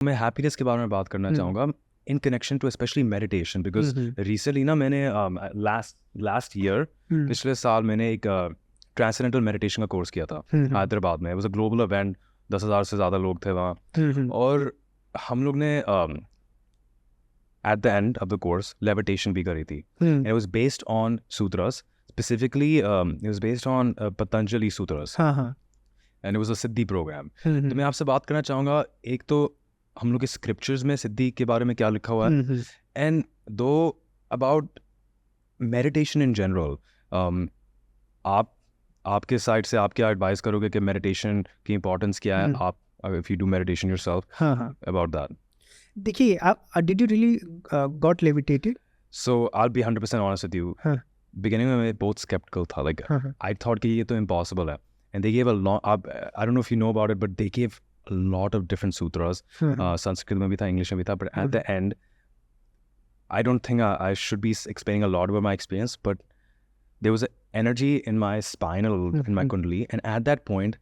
मैं हैप्पीनेस के बारे में बात करना चाहूँगा in connection to specially meditation, because recently ना मैंने लास्ट ईयर पिछले साल मैंने एक ट्रांसेंडेंटल मेडिटेशन का कोर्स किया था हैदराबाद में. It was a global event, 10,000 से ज़्यादा लोग थे वहाँ. और हम लोग ने at the end of the course levitation भी करी थी. And it was based on sutras, specifically it was based on Patanjali sutras. And it was a siddhi program. तो मैं आपसे बात करना चाहूँगा, एक तो हम लोग के स्क्रिप्चर्स में सिद्धि के बारे में क्या लिखा हुआ है, एंड दो अबाउट मेडिटेशन इन जनरल. आपके साइड से आप क्या एडवाइस करोगे कि मेडिटेशन की इंपॉर्टेंस क्या है, आप if you do meditation yourself, about that? देखिए, आप did you really got levitated? So I'll be 100% honest with you. Beginning में मैं बहुत skeptical था. Like I thought कि ये तो impossible है. And they gave a lot. I don't know if you know about it, but they gave a lot of different sutras. Sanskrit में भी था, English में भी था. But at the end, I don't think I should be explaining a lot about my experience. But there was an energy in my spine, in my kundali, and at that point,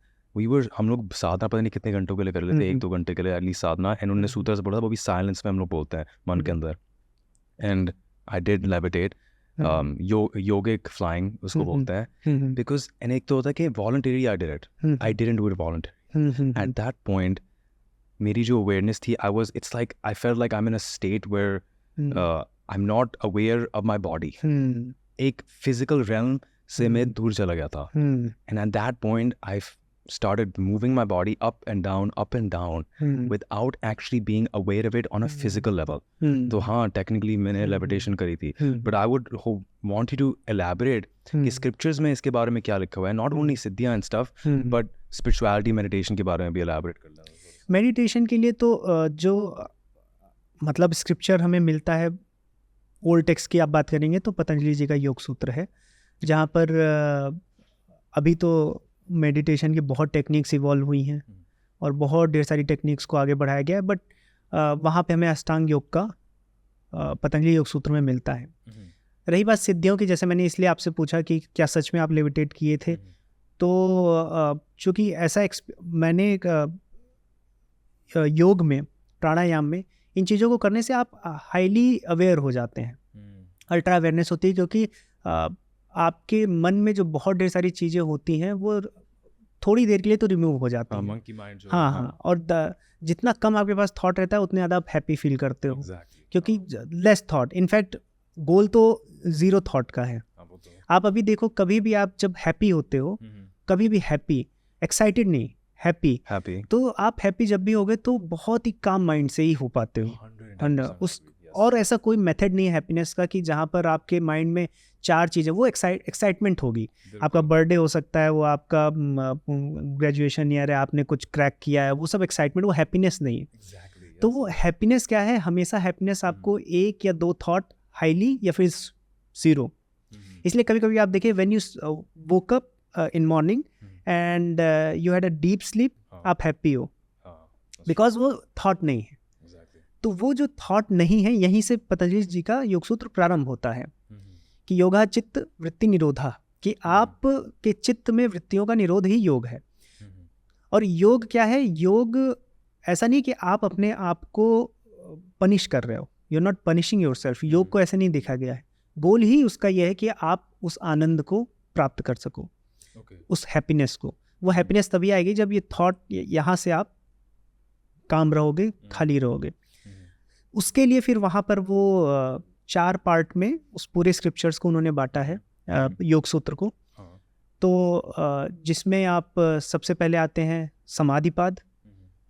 हम लोग साधना पता नहीं कितने घंटों के लिए कर लेते, 1-2 घंटे के लिए एटलीस्ट साधना. एंड उन्होंने सूत्रस बोला, वो भी साइलेंस में हम लोग बोलते हैं मन के अंदर. And I did levitate, yogic flying उसको बोलते हैं, because and एक तो होता है कि voluntarily I did it, I didn't do it voluntarily. At that point मेरी जो awareness थी, it's like I felt like I'm in a state where I'm not aware of my body. एक physical realm से मैं दूर चला गया था. And at that point I started moving my body up and down without actually being aware of it on a physical level. तो हाँ, technically मैंने levitation करी थी, but I would want you to elaborate कि scriptures में इसके बारे में क्या लिखा हुआ है, not only सिद्धियाँ and stuff, but spirituality, meditation के बारे में भी elaborate कर लेना. मेडिटेशन के लिए तो जो मतलब स्क्रिप्चर हमें मिलता है, ओल्ड टेक्स्ट की आप बात करेंगे तो पतंजलि जी का योग सूत्र है, जहाँ पर अभी तो मेडिटेशन की बहुत टेक्निक्स इवॉल्व हुई हैं और बहुत ढेर सारी टेक्निक्स को आगे बढ़ाया गया है. बट वहाँ पे हमें अष्टांग योग का पतंजलि योग सूत्र में मिलता है. रही बात सिद्धियों की, जैसे मैंने इसलिए आपसे पूछा कि क्या सच में आप लेविटेट किए थे, तो चूँकि ऐसा मैंने योग में, प्राणायाम में, इन चीज़ों को करने से आप हाईली अवेयर हो जाते हैं, अल्ट्रा अवेयरनेस होती है, क्योंकि आपके मन में जो बहुत ढेर सारी चीज़ें होती हैं वो थोड़ी देर के लिए तो रिमूव हो जाती हैं. मंकी माइंड जो हाँ. और जितना कम आपके पास थॉट रहता है उतने ज़्यादा आप हैप्पी फील करते हो. क्योंकि लेस थॉट, इनफैक्ट गोल तो ज़ीरो थॉट का है. आप अभी देखो, कभी भी आप जब हैप्पी होते हो, कभी भी हैप्पी, एक्साइटेड नहीं, हैप्पी, तो आप हैप्पी जब भी होगे तो बहुत ही काम माइंड से ही हो पाते हो. और ऐसा कोई मेथड नहीं है हैप्पीनेस का कि जहाँ पर आपके माइंड में चार चीज़ें, वो एक्साइटमेंट होगी. आपका बर्थडे हो सकता है, वो आपका ग्रेजुएशन ईयर है, आपने कुछ क्रैक किया है, वो सब एक्साइटमेंट, वो हैप्पीनेस नहीं है. तो वो हैप्पीनेस क्या है, हमेशा हैप्पीनेस आपको एक या दो थॉट हाईली या फिर जीरो. इसलिए कभी कभी आप देखिए, when you woke up in morning and you had a deep sleep, आप हैप्पी हो, बिकॉज वो थॉट नहीं है. तो वो जो थॉट नहीं है, यहीं से पतंजलि जी का योग सूत्र प्रारंभ होता है कि योगा चित्त वृत्ति निरोधा, कि आप के चित्त में वृत्तियों का निरोध ही योग है. और योग क्या है? योग ऐसा नहीं कि आप अपने आप को पनिश कर रहे हो, you are not punishing yourself. योग को ऐसे नहीं देखा गया है. गोल ही उसका यह है कि आप उस आनंद को प्राप्त कर सको, उस हैप्पीनेस को. वो हैप्पीनेस तभी आएगी जब ये थॉट, यहाँ से आप काम रहोगे, खाली रहोगे. उसके लिए फिर वहाँ पर वो 4 पार्ट में उस पूरे स्क्रिप्चर्स को उन्होंने बांटा है, योग सूत्र को. तो जिसमें आप सबसे पहले आते हैं समाधिपाद.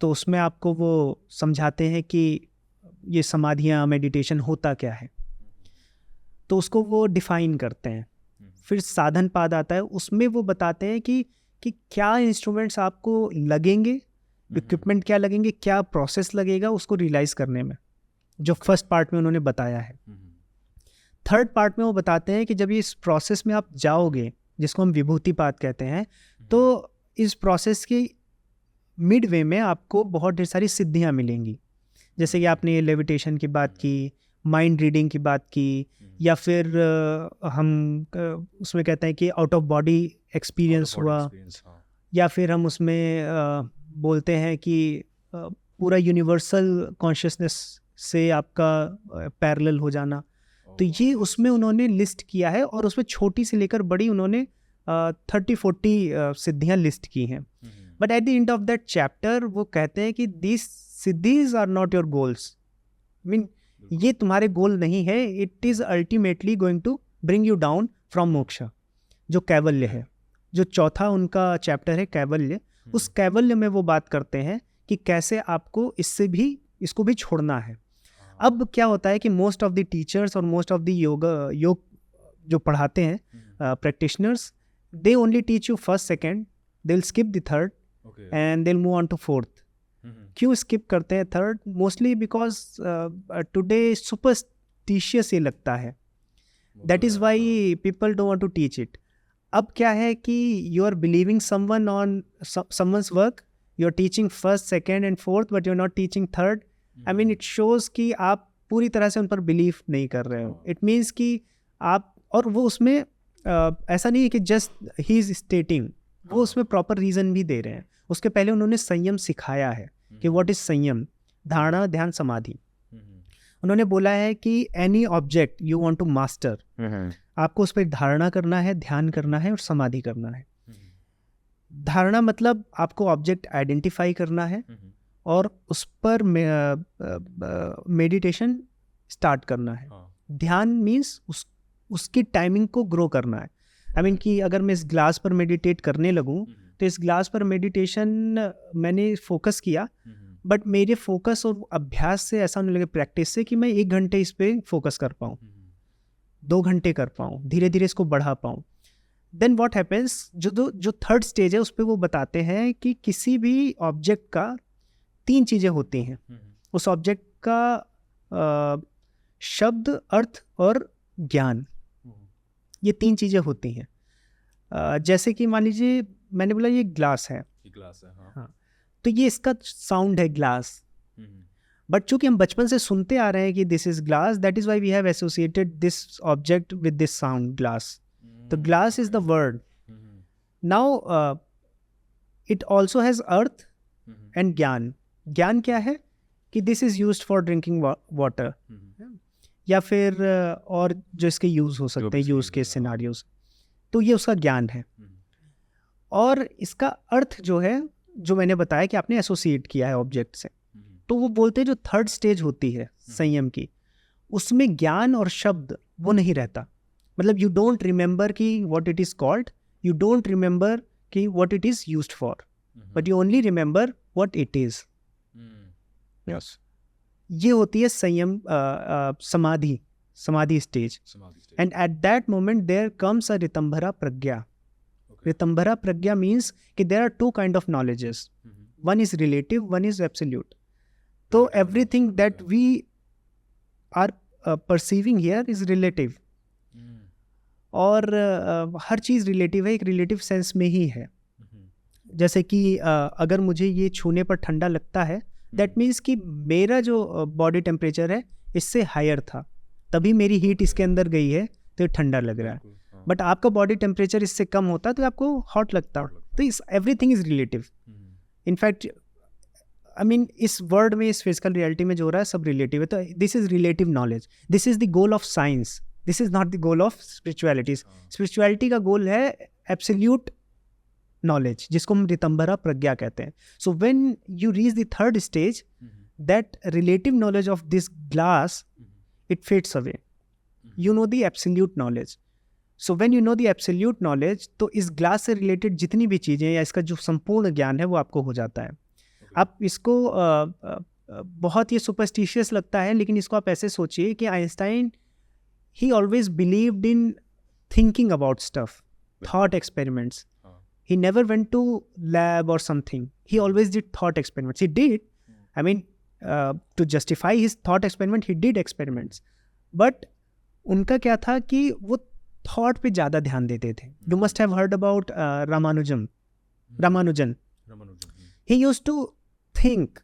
तो उसमें आपको वो समझाते हैं कि ये समाधियाँ, मेडिटेशन होता क्या है, तो उसको वो डिफाइन करते हैं. फिर साधन पाद आता है, उसमें वो बताते हैं कि क्या इंस्ट्रूमेंट्स आपको लगेंगे, इक्विपमेंट क्या लगेंगे, क्या प्रोसेस लगेगा उसको रियलाइज़ करने में, जो फर्स्ट पार्ट में उन्होंने बताया है. थर्ड पार्ट में वो बताते हैं कि जब इस प्रोसेस में आप जाओगे, जिसको हम विभूतिपाद कहते हैं, तो इस प्रोसेस के मिड वे में आपको बहुत ढेर सारी सिद्धियाँ मिलेंगी. जैसे कि आपने ये लेविटेशन की बात की, माइंड रीडिंग की बात की, या फिर हम उसमें कहते हैं कि आउट ऑफ बॉडी एक्सपीरियंस हुआ, या फिर हम उसमें बोलते हैं कि पूरा यूनिवर्सल कॉन्शियसनेस से आपका पैरेलल हो जाना। तो ये उसमें उन्होंने लिस्ट किया है और उसमें छोटी से लेकर बड़ी उन्होंने 30-40 सिद्धियाँ लिस्ट की हैं। But at the end of that chapter वो कहते हैं कि this siddhis are not your goals. Mean ये तुम्हारे गोल नहीं है, it is ultimately going to bring you down from moksha, जो कैवल्य है। जो चौथा उनका चैप्टर है कैवल्य, उस कैवल्य में वो बात करते हैं कि कैसे आपको इसको भी छोड़ना है। अब क्या होता है कि मोस्ट ऑफ द टीचर्स और मोस्ट ऑफ द योग जो पढ़ाते हैं practitioners, they only teach you first second, they will skip the third and they will move on to fourth. क्यों स्किप करते हैं third? Mostly because today superstitious ये लगता है, that is why people don't want to teach it. अब क्या है कि you are believing someone on someone's work, you are teaching first second and fourth but you are not teaching third. I mean it shows कि आप पूरी तरह से उन पर बिलीव नहीं कर रहे हो। इट मीन्स कि आप, और वो उसमें ऐसा नहीं है कि जस्ट ही इज़ स्टेटिंग, वो उसमें प्रॉपर रीज़न भी दे रहे हैं। उसके पहले उन्होंने संयम सिखाया है कि व्हाट इज़ संयम, धारणा, ध्यान, समाधि। उन्होंने बोला है कि any object you want to master, आपको उस पर धारणा करना है, ध्यान करना है और समाधि करना है। धारणा मतलब आपको ऑब्जेक्ट आइडेंटिफाई करना है और उस पर मेडिटेशन स्टार्ट करना है। ध्यान मीन्स उसकी टाइमिंग को ग्रो करना है। आई मीन कि अगर मैं इस ग्लास पर मेडिटेट करने लगूं तो इस ग्लास पर मेडिटेशन मैंने फोकस किया, बट मेरे फोकस और अभ्यास से ऐसा होने लगे, प्रैक्टिस से, कि मैं 1 घंटे इस पर फोकस कर पाऊँ, 2 घंटे कर पाऊँ, धीरे धीरे इसको बढ़ा पाऊँ। देन व्हाट हैपेंस, जो थर्ड स्टेज है उस पर वो बताते हैं कि किसी भी ऑब्जेक्ट का 3 चीज़ें होती हैं। उस ऑब्जेक्ट का शब्द, अर्थ और ज्ञान, ये 3 चीज़ें होती हैं। जैसे कि मान लीजिए मैंने बोला ये ग्लास है, हाँ, तो ये इसका साउंड है ग्लास, बट चूंकि हम बचपन से सुनते आ रहे हैं कि this is glass, that is why we have associated this object with this sound glass. तो glass is the word. Now it also has artha and gyan. ज्ञान क्या है कि this is used for drinking water, या फिर और जो इसके यूज हो सकते हैं, यूज के सिनारियोज, तो ये उसका ज्ञान है। और इसका अर्थ जो है, जो मैंने बताया कि आपने एसोसिएट किया है ऑब्जेक्ट से, तो वो बोलते हैं जो थर्ड स्टेज होती है संयम की, उसमें ज्ञान और शब्द वो नहीं रहता। मतलब यू डोंट रिमेंबर कि what it is called, you don't remember कि what it is used for, but you only remember what it is. Yes, ये होती है संयम, samadhi stage. And at that moment there comes a ritambhara prajna. Ritambhara prajna means कि there are 2 kind of knowledges, one is relative, one is absolute. तो everything that we are perceiving here is relative, और हर चीज़ relative है, एक relative sense में ही है। जैसे कि अगर मुझे ये छूने पर ठंडा लगता है, दैट मीन्स कि मेरा जो बॉडी टेम्परेचर है इससे हायर था, तभी मेरी हीट इसके अंदर गई है तो ये ठंडा लग रहा है। बट आपका बॉडी टेम्परेचर इससे कम होता तो आपको हॉट लगता। तो इस everything is relative. In fact I mean इस वर्ड में, इस फिजिकल रियलिटी में जो हो रहा है सब रिलेटिव है। तो this is relative knowledge, this is the goal of science, this is not the goal of spirituality. Spirituality का गोल है एब्सोल्यूट नॉलेज, जिसको हम ऋतंभरा प्रज्ञा कहते हैं। So when you reach the third stage, that relative knowledge of this glass, it fades away. You know the absolute knowledge. So when you know the absolute knowledge, तो इस glass से related जितनी भी चीज़ें या इसका जो संपूर्ण ज्ञान है वो आपको हो जाता है। आप इसको बहुत ये सुपरस्टिशियस लगता है, लेकिन इसको आप ऐसे सोचिए कि Einstein he always believed in thinking about stuff, thought experiments. He never went to lab or something. He always did thought experiments. He did. I mean, to justify his thought experiment, he did experiments. But उनका क्या था कि वो thought पे ज़्यादा ध्यान देते थे. You must have heard about Ramanujan. He used to think.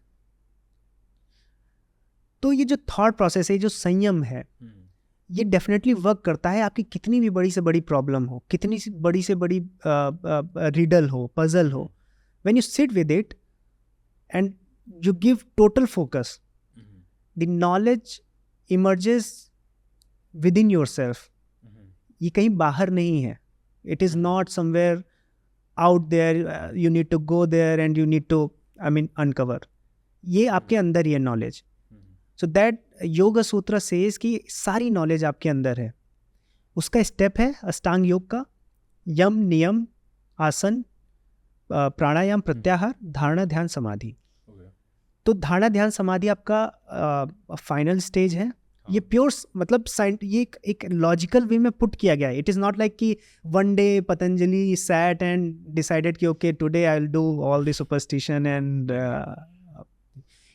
तो ये जो थॉट प्रोसेस है, जो संयम है, ये डेफिनेटली वर्क करता है. आपकी कितनी भी बड़ी से बड़ी प्रॉब्लम हो, कितनी सी बड़ी रिडल हो, पजल हो, when you sit with it and you give total focus. The knowledge emerges within yourself. ये कहीं बाहर नहीं है. It is not somewhere out there. You need to go there and you need to, uncover. ये आपके अंदर ही है knowledge. So that Yoga Sutra says कि सारी knowledge आपके अंदर है. उसका स्टेप है अष्टांग योग का, यम नियम आसन प्राणायाम प्रत्याहार धारणा ध्यान समाधि. तो धारणा ध्यान समाधि आपका फाइनल स्टेज है. ये प्योर मतलब ये एक लॉजिकल वे में पुट किया गया है. इट इज़ नॉट लाइक कि one day Patanjali sat and decided कि okay today I will do all the superstition and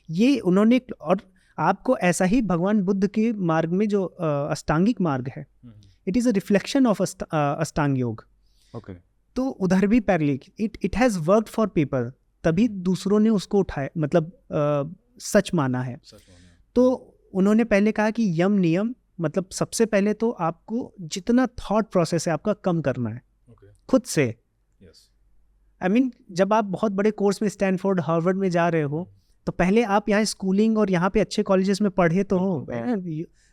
ये उन्होंने. और आपको ऐसा ही भगवान बुद्ध के मार्ग में जो अष्टांगिक मार्ग है, it is a reflection of अष्टांग योग. ओके. तो उधर भी parallel it has worked for people, तभी दूसरों ने उसको उठाया, मतलब सच माना है. तो उन्होंने पहले कहा कि यम नियम मतलब सबसे पहले तो आपको जितना थॉट प्रोसेस है आपका कम करना है खुद से. जब आप बहुत बड़े कोर्स में स्टैनफोर्ड हार्वर्ड में जा रहे हो तो पहले आप यहाँ स्कूलिंग और यहाँ पे अच्छे कॉलेजेस में पढ़े तो हो,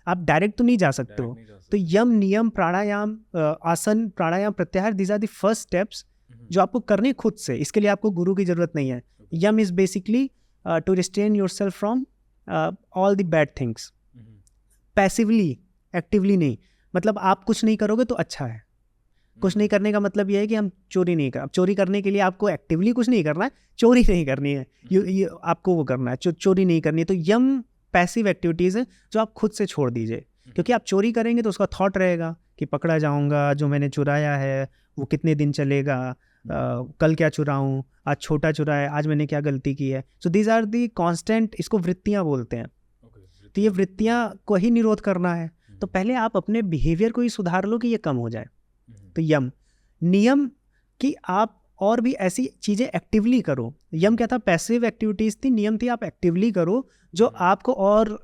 आप डायरेक्ट तो नहीं जा सकते हो. तो यम नियम प्राणायाम asana pranayama pratyahara, these are the first steps जो आपको करने खुद से. इसके लिए आपको गुरु की जरूरत नहीं है. Yam is basically to restrain yourself from all the bad things, passively, actively नहीं. मतलब आप कुछ नहीं करोगे तो अच्छा है. कुछ नहीं करने का मतलब यह है कि हम चोरी नहीं कर. अब चोरी करने के लिए आपको एक्टिवली कुछ नहीं करना है, चोरी नहीं करनी है, आपको वो करना है, चोरी नहीं करनी है. तो यम पैसिव एक्टिविटीज़ है जो आप खुद से छोड़ दीजिए. क्योंकि आप चोरी करेंगे तो उसका थॉट रहेगा कि पकड़ा जाऊंगा, जो मैंने चुराया है वो कितने दिन चलेगा, कल क्या चुराऊं, आज छोटा चुराया, आज मैंने क्या गलती की है. So these are the constant, इसको वृत्तियां बोलते हैं. तो ये वृत्तियां को ही निरोध करना है. तो पहले आप अपने बिहेवियर को ही सुधार लो कि ये कम हो जाए. तो यम. नियम कि आप और भी ऐसी चीज़ें एक्टिवली करो. यम क्या था, पैसिव एक्टिविटीज़ थी. नियम थी आप एक्टिवली करो जो आपको और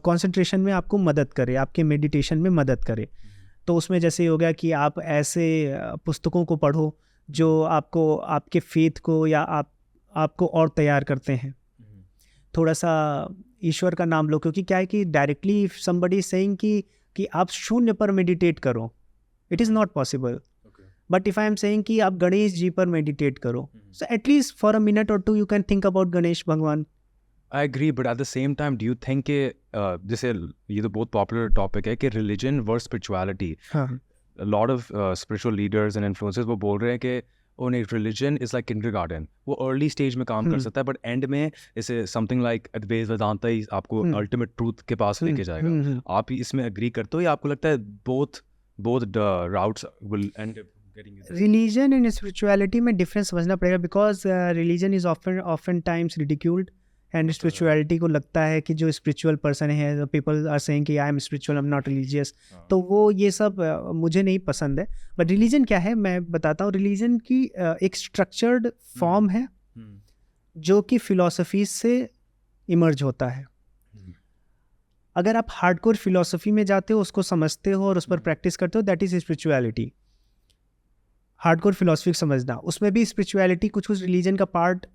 कंसंट्रेशन में आपको मदद करे, आपके मेडिटेशन में मदद करे. तो उसमें जैसे हो गया कि आप ऐसे पुस्तकों को पढ़ो जो आपको आपके फेथ को या आपको और तैयार करते हैं. थोड़ा सा ईश्वर का नाम लो, क्योंकि क्या है कि डायरेक्टली इफ समबडी सेइंग कि आप शून्य पर मेडिटेट करो, it is not possible. But if I am saying कि आप गणेश जी पर मेडिटेट करो, so at least for a minute और to you can think about Ganesh Bhagwan. I agree, but at the same time, do you think कि जैसे ये तो बहुत पॉपुलर टॉपिक है कि religion versus spirituality. A lot of spiritual leaders and influencers वो बोल रहे हैं कि उन्हें religion is like kindergarten. वो early stage में काम कर सकता है, but end में इसे something like Advaita Vedanta ही आपको ultimate truth के पास लेके जाएगा. आप इसमें agree करते हो या आपको लगता है both the routes will end up getting you there? Religion and spirituality में difference समझना पड़ेगा, because religion is often times ridiculed. And spirituality को लगता है कि जो स्पिरिचुअल पर्सन है, पीपल आर सेइंग कि I am spiritual, I am not religious. तो वो ये सब मुझे नहीं पसंद है. बट रिलीजन क्या है मैं बताता हूँ. रिलीजन की एक स्ट्रक्चर्ड फॉर्म है जो कि फिलॉसफी से इमर्ज होता है. अगर आप हार्डकोर फिलॉसफी में जाते हो, उसको समझते हो और उस पर प्रैक्टिस करते हो, that is spirituality. Hardcore philosophy समझना, उसमें भी स्पिरिचुअलिटी कुछ रिलीजन का पार्ट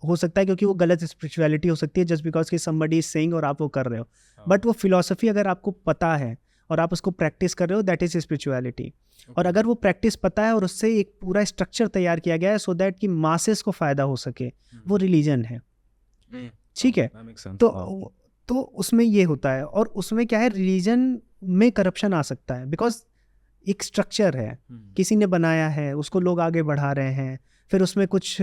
हो सकता है, क्योंकि वो गलत स्पिरिचुअलिटी हो सकती है जस्ट बिकॉज कि समबडी इज सेइंग और आप वो कर रहे हो. बट वो फिलॉसफी अगर आपको पता है और आप उसको प्रैक्टिस कर रहे हो, दैट इज स्पिरिचुअलिटी. और अगर वो प्रैक्टिस पता है और उससे एक पूरा स्ट्रक्चर तैयार किया गया है सो दैट कि मासेस को फ़ायदा हो सके, वो रिलीजन है. ठीक है. तो उसमें ये होता है. और उसमें क्या है, रिलीजन में करप्शन आ सकता है बिकॉज एक स्ट्रक्चर है, किसी ने बनाया है, उसको लोग आगे बढ़ा रहे हैं. फिर उसमें कुछ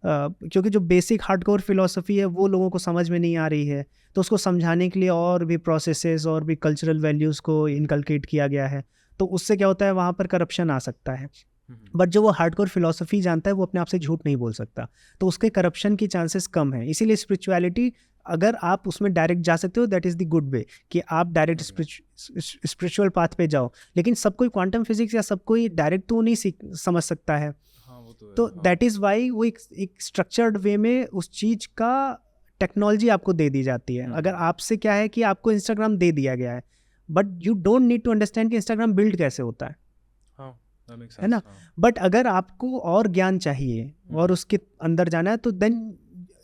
क्योंकि जो बेसिक हार्डकोर फिलॉसफी है वो लोगों को समझ में नहीं आ रही है, तो उसको समझाने के लिए और भी प्रोसेसेस और भी कल्चरल वैल्यूज़ को इनकलकेट किया गया है. तो उससे क्या होता है, वहाँ पर करप्शन आ सकता है. बट जो वो हार्डकोर फिलॉसफी जानता है वो अपने आप से झूठ नहीं बोल सकता, तो उसके करप्शन की चांसेस कम है. इसीलिए स्पिरिचुअलिटी अगर आप उसमें डायरेक्ट जा सकते हो, that is the good way कि आप डायरेक्ट स्पिरिचुअल पाथ पे जाओ. लेकिन सब कोई क्वांटम फिजिक्स या सब कोई डायरेक्ट तो नहीं समझ सकता है. तो दैट इज़ वाई वो एक स्ट्रक्चर्ड वे में उस चीज़ का टेक्नोलॉजी आपको दे दी जाती है. अगर आपसे क्या है कि आपको इंस्टाग्राम दे दिया गया है, but you don't need to understand कि इंस्टाग्राम बिल्ड कैसे होता है, है ना. बट अगर आपको और ज्ञान चाहिए और उसके अंदर जाना है, तो then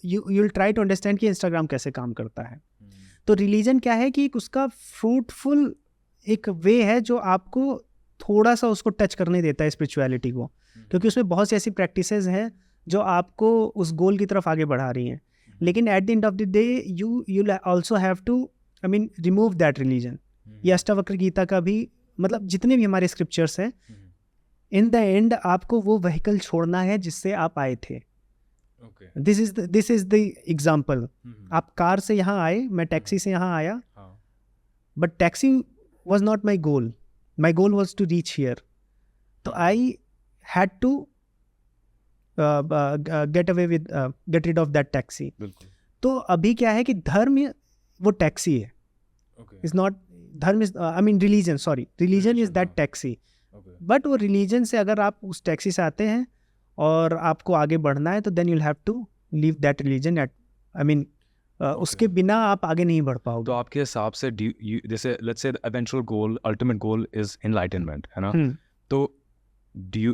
you will try to understand कि इंस्टाग्राम कैसे काम करता है। तो रिलीजन क्या है कि उसका फ्रूटफुल एक वे है जो आपको थोड़ा सा उसको टच करने देता है स्पिरिचुअलिटी को, क्योंकि उसमें बहुत सी ऐसी प्रैक्टिसेस हैं जो आपको उस गोल की तरफ आगे बढ़ा रही हैं। लेकिन at the end of the day you also have to remove that religion. ये अष्टावक्र गीता का भी मतलब जितने भी हमारे स्क्रिप्चर्स हैं, इन द एंड आपको वो व्हीकल छोड़ना है जिससे आप आए थे। This is the example. आप कार से यहाँ आए, मैं टैक्सी से यहाँ आया, but taxi was not my goal, my goal was to reach here. तो I had to get rid of that taxi. तो अभी क्या है कि धर्म वो टैक्सी है, is not dharma is religion is that taxi. But वो रिलीजन से अगर आप उस टैक्सी से आते हैं और आपको आगे बढ़ना है तो then you will have to leave that religion at उसके बिना आप आगे नहीं बढ़ पाओगे। तो आपके हिसाब से जैसे let's say eventual goal, ultimate goal is enlightenment, है ना? तो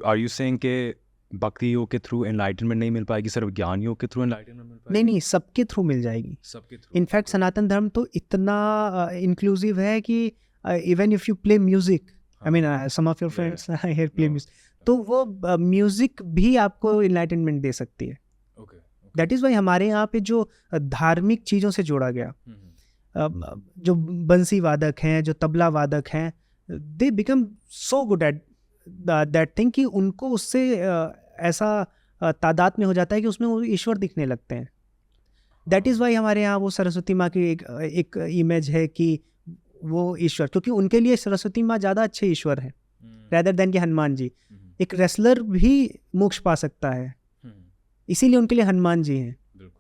आर यू सेइंग के भक्ति योग के थ्रू एनलाइटनमेंट नहीं मिल पाएगी, सिर्फ ज्ञान योग के थ्रू एनलाइटनमेंट मिल पाएगी? नहीं, सबके थ्रू मिल जाएगी, सबके थ्रू। इनफैक्ट सनातन धर्म तो इतना इंक्लूसिव है कि even if you play music, some of your friends here play music, तो वो म्यूजिक भी आपको एनलाइटनमेंट दे सकती है। दैट इज़ वाई हमारे यहाँ पे जो धार्मिक चीज़ों से जोड़ा गया, जो बंसी वादक हैं, जो तबला वादक हैं, they become so good at that thing कि उनको उससे ऐसा तादाद में हो जाता है कि उसमें वो ईश्वर दिखने लगते हैं। दैट इज़ वाई हमारे यहाँ वो सरस्वती माँ की एक इमेज है कि वो ईश्वर, क्योंकि उनके लिए सरस्वती माँ ज़्यादा अच्छे ईश्वर हैं रैदर देन कि हनुमान जी। एक रेसलर भी मोक्ष पा सकता है, इसीलिए उनके लिए हनुमान जी हैं।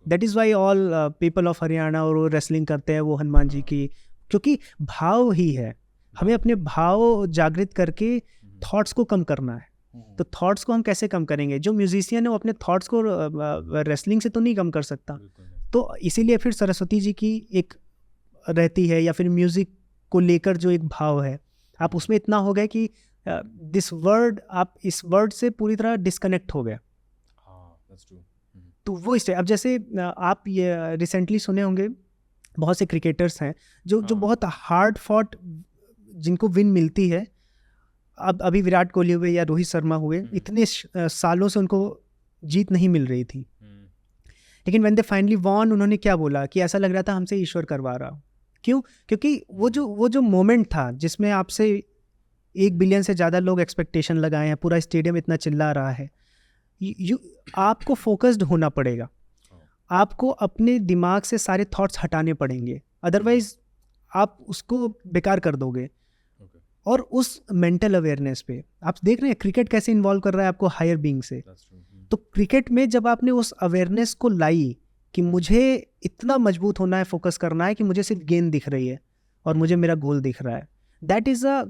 That is why all people of Haryana और वो रेसलिंग करते हैं वो हनुमान जी की, क्योंकि भाव ही है। हमें अपने भाव जागृत करके थॉट्स को कम करना है। तो थॉट्स को हम कैसे कम करेंगे? जो म्यूजिशियन है वो अपने थॉट्स को रेसलिंग से तो नहीं कम कर सकता। तो इसीलिए फिर सरस्वती जी की एक रहती है, या फिर म्यूज़िक को लेकर जो एक भाव है, आप उसमें इतना हो गए कि दिस वर्ड, आप इस वर्ड से पूरी तरह डिस्कनेक्ट हो गए। तो वो इस अब जैसे आप ये रिसेंटली सुने होंगे, बहुत से क्रिकेटर्स हैं जो बहुत हार्ड फॉट, जिनको विन मिलती है। अब अभी विराट कोहली हुए या रोहित शर्मा हुए, इतने सालों से उनको जीत नहीं मिल रही थी, लेकिन व्हेन दे फाइनली वॉन, उन्होंने क्या बोला कि ऐसा लग रहा था हमसे ईश्वर करवा रहा। क्यों? क्योंकि वो जो मोमेंट था जिसमें आपसे 1 बिलियन से ज़्यादा लोग एक्सपेक्टेशन लगाए हैं, पूरा स्टेडियम इतना चिल्ला रहा है, आपको फोकस्ड होना पड़ेगा, आपको अपने दिमाग से सारे थॉट्स हटाने पड़ेंगे, अदरवाइज आप उसको बेकार कर दोगे। और उस मेंटल अवेयरनेस पे आप देख रहे हैं क्रिकेट कैसे इन्वॉल्व कर रहा है आपको हायर बीइंग से। तो क्रिकेट में जब आपने उस अवेयरनेस को लाई कि मुझे इतना मजबूत होना है, फोकस करना है कि मुझे सिर्फ गेंद दिख रही है और मुझे मेरा गोल दिख रहा है, that is a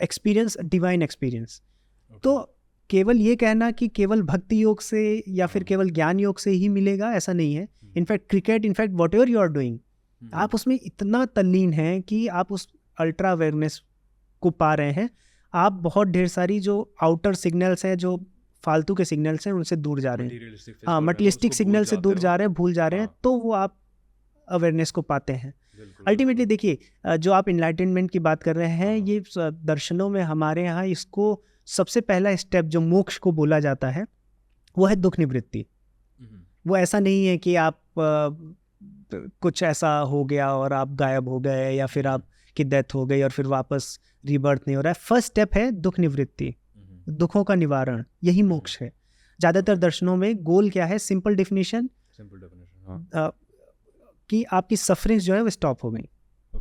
experience, divine experience. तो केवल ये कहना कि केवल भक्ति योग से या फिर केवल ज्ञान योग से ही मिलेगा, ऐसा नहीं है। In fact cricket, in fact whatever you are doing, आप उसमें इतना तल्लीन हैं कि आप उस अल्ट्रा अवेयरनेस को पा रहे हैं। आप बहुत ढेर सारी जो आउटर सिग्नल्स हैं, जो फालतू के सिग्नल्स हैं, उनसे दूर जा रहे हैं। हाँ, मटेरियलिस्टिक सिग्नल से दूर जा रहे हैं, भूल जा रहे हैं, तो वो आप अवेयरनेस को पाते हैं। अल्टीमेटली देखिए, जो आप इनलाइटनमेंट की बात कर रहे हैं, ये दर्शनों में हमारे यहाँ इसको सबसे पहला स्टेप जो मोक्ष को बोला जाता है वो है दुख निवृत्ति। वो ऐसा नहीं है कि आप कुछ ऐसा हो गया और आप गायब हो गए, या फिर आपकी डेथ हो गई और फिर वापस रीबर्थ नहीं हो रहा है। फर्स्ट स्टेप है दुख निवृत्ति, दुखों का निवारण, यही मोक्ष है। ज़्यादातर दर्शनों में गोल क्या है? सिंपल डेफिनेशन कि आपकी सफरिंग्स जो है वो स्टॉप हो गई।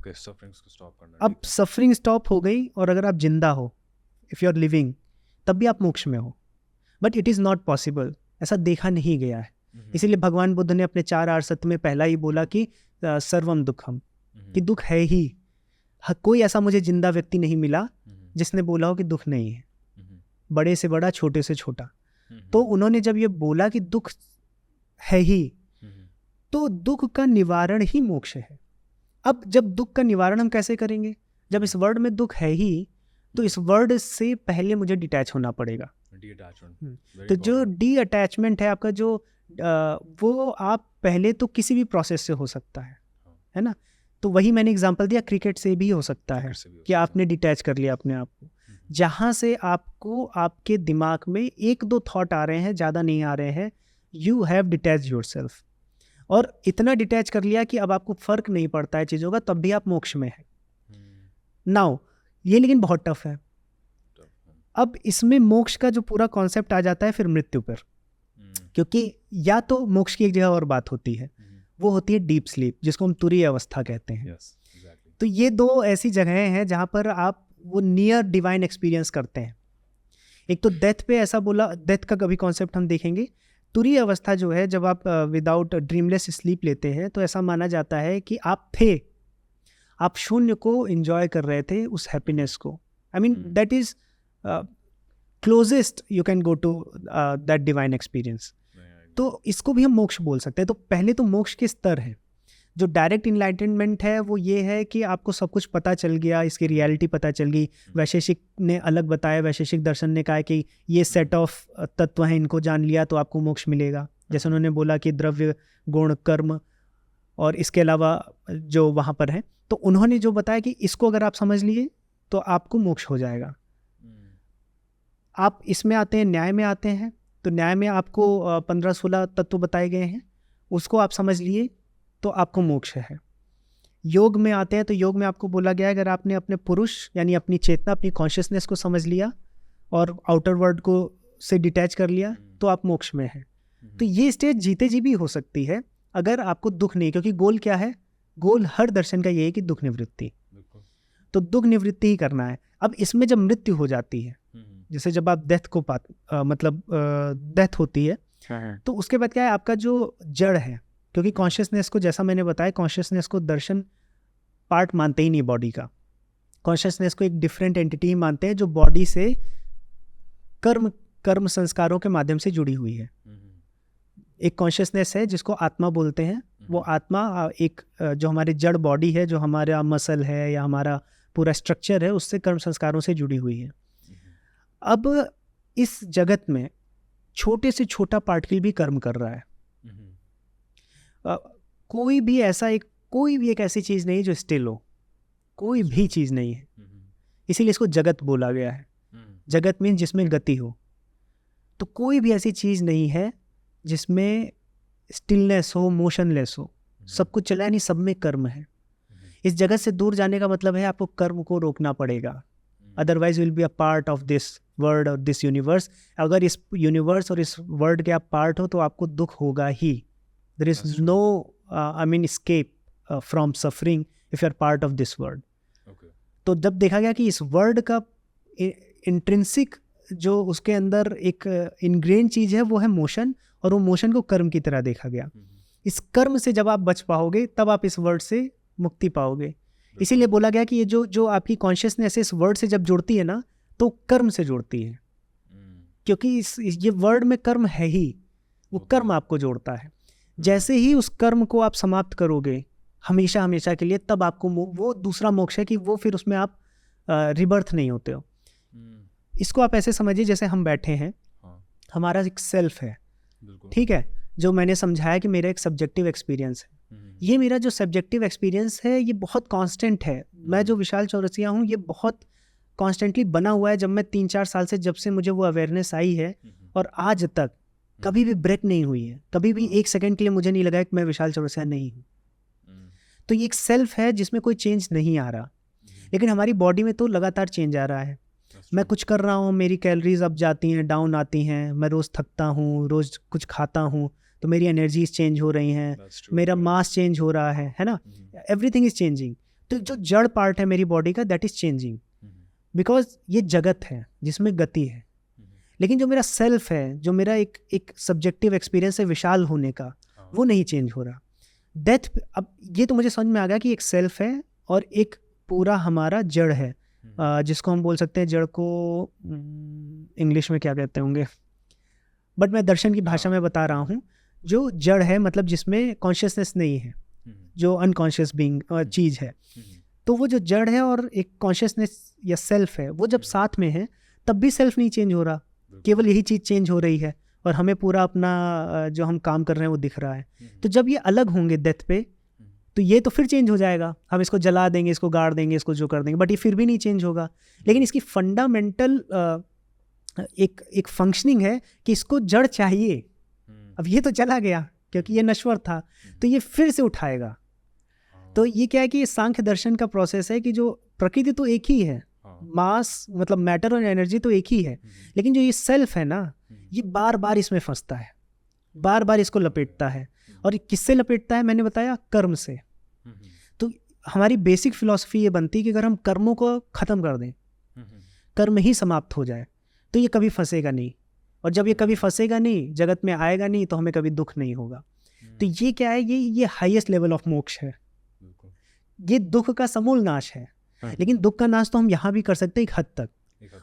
सफरिंग्स को स्टॉप करना। अब सफरिंग स्टॉप हो गई, और अगर आप जिंदा हो, इफ़ यू आर लिविंग, तब भी आप मोक्ष में हो। But it is not possible, ऐसा देखा नहीं गया है। इसीलिए भगवान बुद्ध ने अपने 4 आर्य सत्य में पहला ही बोला कि सर्वम दुखम, कि दुख है ही। कोई ऐसा मुझे जिंदा व्यक्ति नहीं मिला जिसने बोला हो कि दुख नहीं है, बड़े से बड़ा, छोटे से छोटा। तो उन्होंने जब ये बोला कि दुख है ही, तो दुख का निवारण ही मोक्ष है। अब जब दुख का निवारण हम कैसे करेंगे? जब इस वर्ड में दुख है ही, तो इस वर्ड से पहले मुझे डिटैच होना पड़ेगा। तो जो डी अटैचमेंट है, आपका जो वो आप पहले तो किसी भी प्रोसेस से हो सकता है ना। तो वही मैंने एग्जांपल दिया, क्रिकेट से भी हो सकता है कि आपने डिटैच कर लिया अपने आप को, जहाँ से आपको आपके दिमाग में 1-2 थॉट आ रहे हैं, ज़्यादा नहीं आ रहे हैं, यू हैव डिटैच योरसेल्फ, और इतना डिटैच कर लिया कि अब आपको फर्क नहीं पड़ता है चीज़ों का, तब भी आप मोक्ष में है। नाउ ये लेकिन बहुत टफ है। अब इसमें मोक्ष का जो पूरा कॉन्सेप्ट आ जाता है फिर मृत्यु पर, क्योंकि या तो मोक्ष की एक जगह और बात होती है, वो होती है डीप स्लीप, जिसको हम तुरीय अवस्था कहते हैं। तो ये 2 ऐसी जगहें हैं जहाँ पर आप वो नियर डिवाइन एक्सपीरियंस करते हैं। एक तो डेथ पे ऐसा बोला, डेथ का कभी कॉन्सेप्ट हम देखेंगे। तुरीय अवस्था जो है, जब आप विदाउट ड्रीमलेस स्लीप लेते हैं, तो ऐसा माना जाता है कि आप शून्य को एंजॉय कर रहे थे, उस हैप्पीनेस को। I mean that is closest you can go to that divine experience. तो इसको भी हम मोक्ष बोल सकते हैं। तो पहले तो मोक्ष के स्तर है। जो डायरेक्ट इनलाइटनमेंट है वो ये है कि आपको सब कुछ पता चल गया, इसकी रियलिटी पता चल गई। वैशेषिक ने अलग बताया, वैशेषिक दर्शन ने कहा कि ये सेट ऑफ तत्व हैं, इनको जान लिया तो आपको मोक्ष मिलेगा। जैसे उन्होंने बोला कि द्रव्य, गुण, कर्म और इसके अलावा जो वहाँ पर है, तो उन्होंने जो बताया कि इसको अगर आप समझ लिए तो आपको मोक्ष हो जाएगा। आप इसमें आते हैं, न्याय में आते हैं, तो न्याय में आपको 15-16 तत्व बताए गए हैं, उसको आप समझ लिए तो आपको मोक्ष है। योग में आते हैं तो योग में आपको बोला गया है अगर आपने अपने पुरुष यानी अपनी चेतना, अपनी कॉन्शियसनेस को समझ लिया और आउटर वर्ल्ड को से डिटैच कर लिया तो आप मोक्ष में हैं। तो ये स्टेज जीते जी भी हो सकती है अगर आपको दुख नहीं, क्योंकि गोल क्या है? गोल हर दर्शन का ये है कि दुख निवृत्ति, तो दुख निवृत्ति ही करना है। अब इसमें जब मृत्यु हो जाती है, जैसे जब आप डेथ को डेथ होती है, तो उसके बाद क्या है, आपका जो जड़ है, क्योंकि कॉन्शियसनेस को, जैसा मैंने बताया, कॉन्शियसनेस को दर्शन पार्ट मानते ही नहीं बॉडी का। कॉन्शियसनेस को एक डिफरेंट एंटिटी मानते हैं जो बॉडी से कर्म संस्कारों के माध्यम से जुड़ी हुई है। एक कॉन्शियसनेस है जिसको आत्मा बोलते हैं। वो आत्मा एक जो हमारी जड़ बॉडी है, जो हमारा मसल है या हमारा पूरा स्ट्रक्चर है, उससे कर्म संस्कारों से जुड़ी हुई है। अब इस जगत में छोटे से छोटा पार्टिकल भी कर्म कर रहा है। कोई भी एक ऐसी चीज़ नहीं जो स्टिल हो, कोई भी चीज़ नहीं है, इसीलिए इसको जगत बोला गया है। जगत मीन जिसमें गति हो, तो कोई भी ऐसी चीज़ नहीं है जिसमें स्टिलनेस हो, मोशनलेस हो, सब कुछ चला है, नहीं, सब में कर्म है। इस जगत से दूर जाने का मतलब है आपको कर्म को रोकना पड़ेगा, otherwise will be a part of this world और दिस यूनिवर्स। अगर इस यूनिवर्स और इस वर्ल्ड के आप पार्ट हो तो आपको दुख होगा ही। There is no escape from suffering if you are part of this world. तो जब देखा गया कि इस वर्ल्ड का इंट्रिंसिक जो उसके अंदर एक इनग्रेन चीज़ है वो है मोशन, और वो मोशन को कर्म की तरह देखा गया। इस कर्म से जब आप बच पाओगे तब आप इस वर्ल्ड से मुक्ति पाओगे। इसीलिए बोला गया कि ये जो आपकी कॉन्शियसनेस इस वर्ड से जब जुड़ती है ना, तो कर्म से जुड़ती है, क्योंकि ये वर्ड में कर्म है ही, वो कर्म आपको जोड़ता है। जैसे ही उस कर्म को आप समाप्त करोगे हमेशा हमेशा के लिए, तब आपको वो दूसरा मोक्ष है कि वो फिर उसमें आप रिबर्थ नहीं होते हो। इसको आप ऐसे समझिए जैसे हम बैठे हैं, हमारा एक सेल्फ है, ठीक है, जो मैंने समझाया कि मेरा एक सब्जेक्टिव एक्सपीरियंस है। ये मेरा जो सब्जेक्टिव एक्सपीरियंस है ये बहुत कांस्टेंट है। मैं जो विशाल चौरसिया हूँ ये बहुत कॉन्स्टेंटली बना हुआ है। जब मैं 3-4 साल से, जब से मुझे वो अवेयरनेस आई है और आज तक कभी भी ब्रेक नहीं हुई है, कभी भी एक सेकंड के लिए मुझे नहीं लगा कि मैं विशाल चौरसिया नहीं हूँ। तो ये एक सेल्फ है जिसमें कोई चेंज नहीं आ रहा, लेकिन हमारी बॉडी में तो लगातार चेंज आ रहा है। मैं कुछ कर रहा हूँ, मेरी कैलोरीज अप जाती हैं, डाउन आती हैं, मैं रोज़ थकता हूँ, रोज़ कुछ खाता हूँ तो मेरी एनर्जीज चेंज हो रही हैं, मेरा मास चेंज हो रहा है ना, एवरीथिंग इज चेंजिंग। तो जो जड़ पार्ट है मेरी बॉडी का, दैट इज चेंजिंग, बिकॉज ये जगत है जिसमें गति है। लेकिन जो मेरा सेल्फ है, जो मेरा एक सब्जेक्टिव एक्सपीरियंस है विशाल होने का, वो नहीं चेंज हो रहा। डेथ, अब ये तो मुझे समझ में आ गया कि एक सेल्फ है और एक पूरा हमारा जड़ है, जिसको हम बोल सकते हैं, जड़ को इंग्लिश में क्या कहते होंगे, बट मैं दर्शन की भाषा में बता रहा हूँ। जो जड़ है मतलब जिसमें कॉन्शियसनेस नहीं है, जो अनकॉन्शियस बीइंग चीज़ है, तो वो जो जड़ है और एक कॉन्शियसनेस या सेल्फ है, वो जब साथ में है तब भी सेल्फ नहीं चेंज हो रहा, केवल यही चीज़ चेंज हो रही है, और हमें पूरा अपना जो हम काम कर रहे हैं वो दिख रहा है। तो जब ये अलग होंगे डेथ पे, तो ये तो फिर चेंज हो जाएगा, हम इसको जला देंगे, इसको गाड़ देंगे, इसको जो कर देंगे, बट ये फिर भी नहीं चेंज होगा। लेकिन इसकी फंडामेंटल एक फंक्शनिंग है कि इसको जड़ चाहिए। अब ये तो चला गया क्योंकि ये नश्वर था, तो ये फिर से उठाएगा। तो ये क्या है कि ये सांख्य दर्शन का प्रोसेस है कि जो प्रकृति तो एक ही है, मास मतलब मैटर और एनर्जी तो एक ही है, लेकिन जो ये सेल्फ है ना, ये बार बार इसमें फंसता है, बार बार इसको लपेटता है। और किससे लपेटता है? मैंने बताया कर्म से। तो हमारी बेसिक फिलॉसफी ये बनती है कि अगर हम कर्मों को ख़त्म कर दें, कर्म ही समाप्त हो जाए, तो ये कभी फंसेगा नहीं। और जब ये कभी फंसेगा नहीं, जगत में आएगा नहीं, तो हमें कभी दुख नहीं होगा। तो ये क्या है? ये हाईएस्ट लेवल ऑफ मोक्ष है। ये दुख का समूल नाश है। लेकिन दुख का नाश तो हम यहाँ भी कर सकते हैं एक हद तक।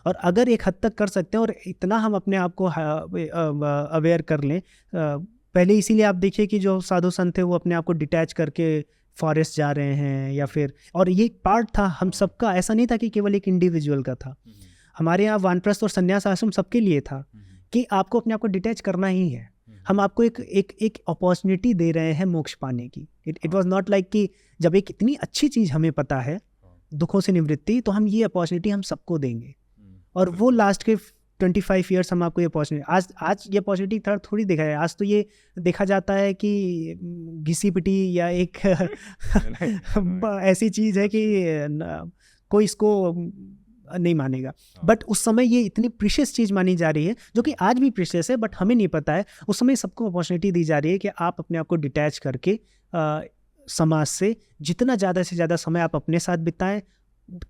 और अगर एक हद तक कर सकते हैं और इतना हम अपने आप को अवेयर कर लें, पहले इसीलिए आप देखिए कि जो साधु संत थे वो अपने आप को डिटैच करके फॉरेस्ट जा रहे हैं, या फिर, और ये पार्ट था हम सबका, ऐसा नहीं था कि केवल एक इंडिविजुअल का था। हमारे यहाँ वानप्रस्थ और संन्यास आश्रम सबके लिए था कि आपको अपने आप को डिटैच करना ही है। हम आपको एक अपॉर्चुनिटी दे रहे हैं मोक्ष पाने की। इट वाज नॉट लाइक कि जब एक इतनी अच्छी चीज़ हमें पता है, दुखों से निवृत्ति, तो हम ये अपॉर्चुनिटी हम सबको देंगे। और वो लास्ट के 25 ईयर्स हम आपको ये अपॉर्चुनिटी, आज ये अपॉर्चुनिटी थोड़ी देखा है। आज तो ये देखा जाता है कि घिसी पिटी या एक ऐसी चीज़ है कि कोई इसको नहीं मानेगा। बट उस समय ये इतनी प्रीशियस चीज़ मानी जा रही है, जो कि आज भी प्रीशियस है, बट हमें नहीं पता है। उस समय सबको अपॉर्चुनिटी दी जा रही है कि आप अपने आप को डिटैच करके समाज से जितना ज़्यादा से ज़्यादा समय आप अपने साथ बिताएं,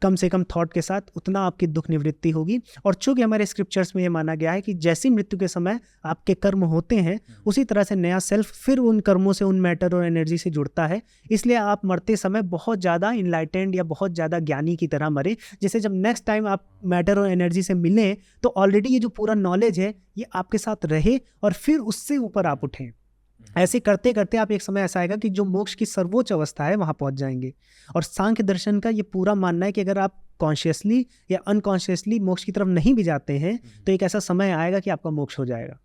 कम से कम थॉट के साथ, उतना आपकी दुख निवृत्ति होगी। और चूँकि हमारे स्क्रिप्चर्स में ये माना गया है कि जैसी मृत्यु के समय आपके कर्म होते हैं, उसी तरह से नया सेल्फ फिर उन कर्मों से, उन मैटर और एनर्जी से जुड़ता है। इसलिए आप मरते समय बहुत ज़्यादा इनलाइटेंड या बहुत ज़्यादा ज्ञानी की तरह मरे, जिससे जब नेक्स्ट टाइम आप मैटर और एनर्जी से मिलें तो ऑलरेडी ये जो पूरा नॉलेज है ये आपके साथ रहे और फिर उससे ऊपर आप उठें। ऐसे करते करते आप एक समय ऐसा आएगा कि जो मोक्ष की सर्वोच्च अवस्था है वहाँ पहुँच जाएंगे। और सांख्य दर्शन का ये पूरा मानना है कि अगर आप कॉन्शियसली या अनकॉन्शियसली मोक्ष की तरफ नहीं भी जाते हैं, तो एक ऐसा समय आएगा कि आपका मोक्ष हो जाएगा।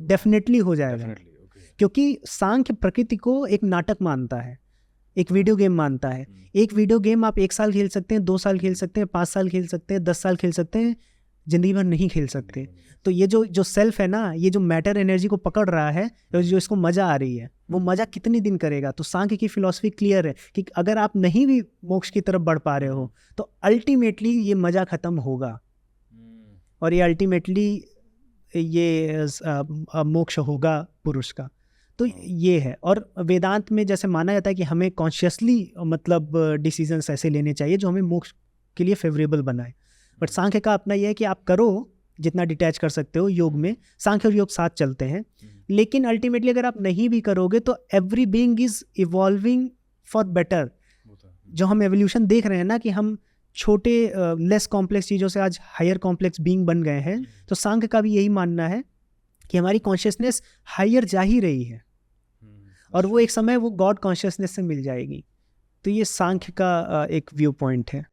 डेफिनेटली हो जाएगा। क्योंकि सांख्य प्रकृति को एक नाटक मानता है, एक वीडियो गेम मानता है। एक वीडियो गेम आप 1 साल खेल सकते हैं, 2 साल खेल सकते हैं, 5 साल खेल सकते हैं, 10 साल खेल सकते हैं, जिंदगी भर नहीं खेल सकते। तो ये जो सेल्फ है ना, ये जो मैटर एनर्जी को पकड़ रहा है, जो इसको मज़ा आ रही है, वो मज़ा कितनी दिन करेगा? तो सांख्य की फिलॉसफी क्लियर है कि अगर आप नहीं भी मोक्ष की तरफ बढ़ पा रहे हो, तो अल्टीमेटली ये मज़ा ख़त्म होगा और ये अल्टीमेटली ये मोक्ष होगा पुरुष का। तो ये है। और वेदांत में जैसे माना जाता है कि हमें कॉन्शियसली मतलब डिसीजंस ऐसे लेने चाहिए जो हमें मोक्ष के लिए फेवरेबल बनाए। बट सांख्य का अपना यह है कि आप करो जितना डिटैच कर सकते हो। योग में सांख्य और योग साथ चलते हैं, लेकिन अल्टीमेटली अगर आप नहीं भी करोगे तो every being is evolving for better. जो हम एवोल्यूशन देख रहे हैं ना, कि हम छोटे लेस कॉम्प्लेक्स चीज़ों से आज हायर कॉम्प्लेक्स बीइंग बन गए हैं, तो सांख्य का भी यही मानना है कि हमारी कॉन्शियसनेस हायर जा ही रही है और वो एक समय वो गॉड कॉन्शियसनेस से मिल जाएगी। तो ये सांख्य का एक व्यू पॉइंट है।